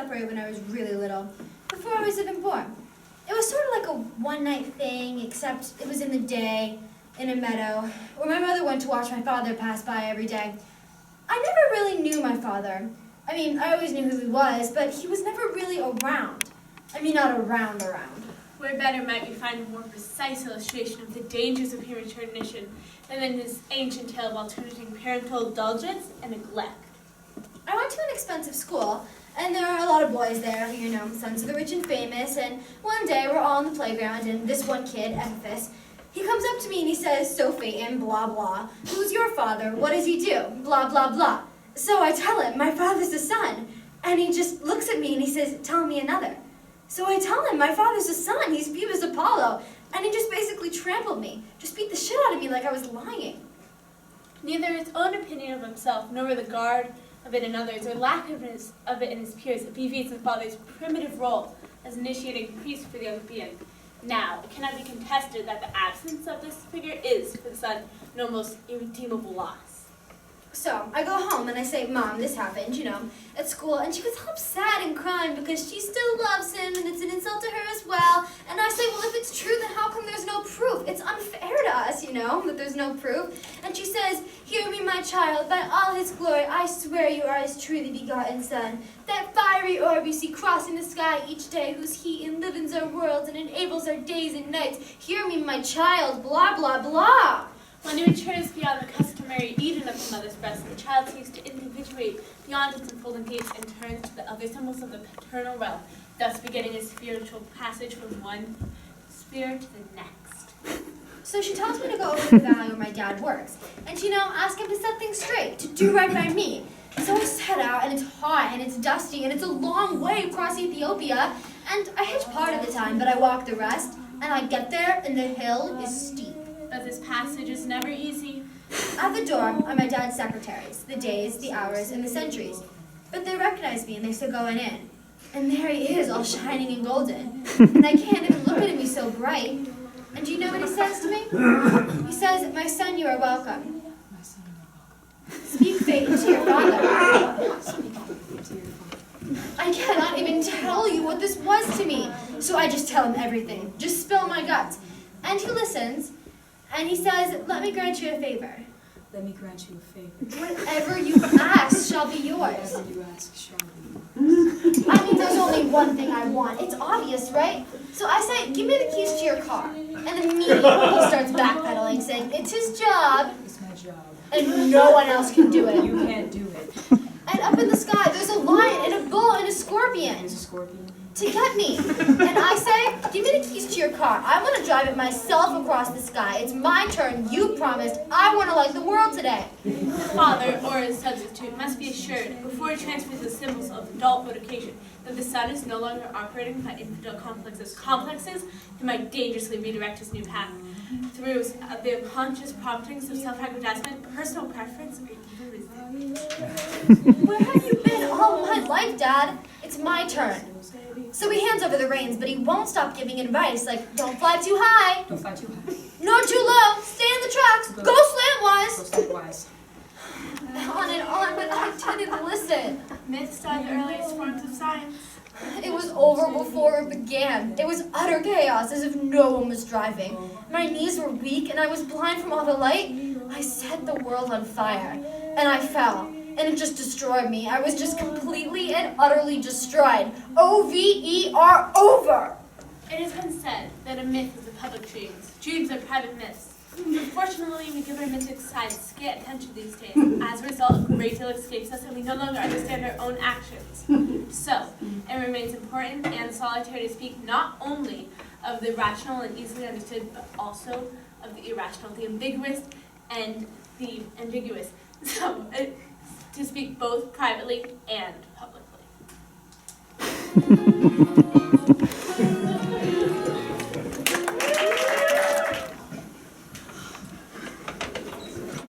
separated when I was really little, before I was even born. It was sort of like a one-night thing, except it was in the day, in a meadow, where my mother went to watch my father pass by every day. I never really knew my father. I mean, I always knew who he was, but he was never really around. I mean, not around. Where better might we find a more precise illustration of the dangers of premature ignition than in this ancient tale of alternating parental indulgence and neglect. I went to an expensive school, and there are a lot of boys there, you know, sons of the rich and famous, and one day we're all on the playground, and this one kid, Ephesus, he comes up to me and he says, "So Phaethon, blah, blah, who's your father? What does he do? Blah, blah, blah." So I tell him, "My father's a son," and he just looks at me and he says, "Tell me another." So I tell him, "My father's a son, he's Phoebus Apollo," and he just basically trampled me, just beat the shit out of me like I was lying. Neither his own opinion of himself, nor regard of it in others, or lack of it in his peers, alleviates his father's primitive role as initiating priest for the young being. Now, it cannot be contested that the absence of this figure is, for the son, an almost irredeemable loss. So I go home and I say, "Mom, this happened, you know, at school," and she gets all sad and crying because she still loves him and it's an insult to her as well. And I say, "Well, if it's true, then how come there's no proof? It's unfair to us, you know, that there's no proof." And she says, "Hear me, my child, by all his glory, I swear you are his truly begotten son. That fiery orb you see crossing the sky each day, whose heat enlivens our worlds and enables our days and nights. Hear me, my child, blah, blah, blah." When he matures beyond the customary Eden of the mother's breast, the child seeks to individuate beyond its enfolding gates and turns to the other symbols of the paternal realm, thus beginning a spiritual passage from one sphere to the next. So she tells me to go over to the valley where my dad works, and you know, ask him to set things straight, to do right by me. So I set out, and it's hot, and it's dusty, and it's a long way across Ethiopia, and I hitch part of the time, but I walk the rest, and I get there, and the hill is steep. But this passage is never easy. At the door are my dad's secretaries, the days, the hours, and the centuries. But they recognize me and they say going in. And there he is, all shining and golden. And I can't even look at him, he's so bright. And do you know what he says to me? He says, "My son, you are welcome. Speak Phaethon to your father." I cannot even tell you what this was to me. So I just tell him everything, just spill my guts. And he listens. And he says, "Let me grant you a favor." Let me grant you a favor. "Whatever you ask shall be yours." Whatever you ask shall be yours. I mean, there's only one thing I want. It's obvious, right? So I say, "Give me the keys to your car." And immediately he starts backpedaling, saying, "It's his job, It's my job. and no one else can do it." You can't do it. And up in the sky, there's a lion and a bull and a scorpion There's a scorpion. to get me. And I say, "Give me the keys to your car. I want to drive it myself across the sky. It's my turn. You promised. I want to light the world today." The father, or his substitute, must be assured, before he transfers the symbols of adult vocation, that the son is no longer operating by infidel complexes, he might dangerously redirect his new path through the unconscious promptings of self-aggrandizement, personal preference, or even resentment. "Where have you been all my life, Dad? It's my turn." So he hands over the reins, but he won't stop giving advice, like, "Don't fly too high, Don't fly too high. nor too low, stay in the tracks, go slantwise." Go slantwise. On, but I didn't listen. Myths are the earliest forms of science. It was over before it began. It was utter chaos, as if no one was driving. My knees were weak, and I was blind from all the light. I set the world on fire, and I fell. And it just destroyed me. I was just completely and utterly destroyed. OVER, over! It has been said that a myth is a public dream. Dreams are private myths. Unfortunately, we give our mythic side scant attention these days. As a result, a great deal escapes us and we no longer understand our own actions. So, it remains important and solitary to speak not only of the rational and easily understood, but also of the irrational, the ambiguous, and the ambiguous. So, to speak both privately and publicly.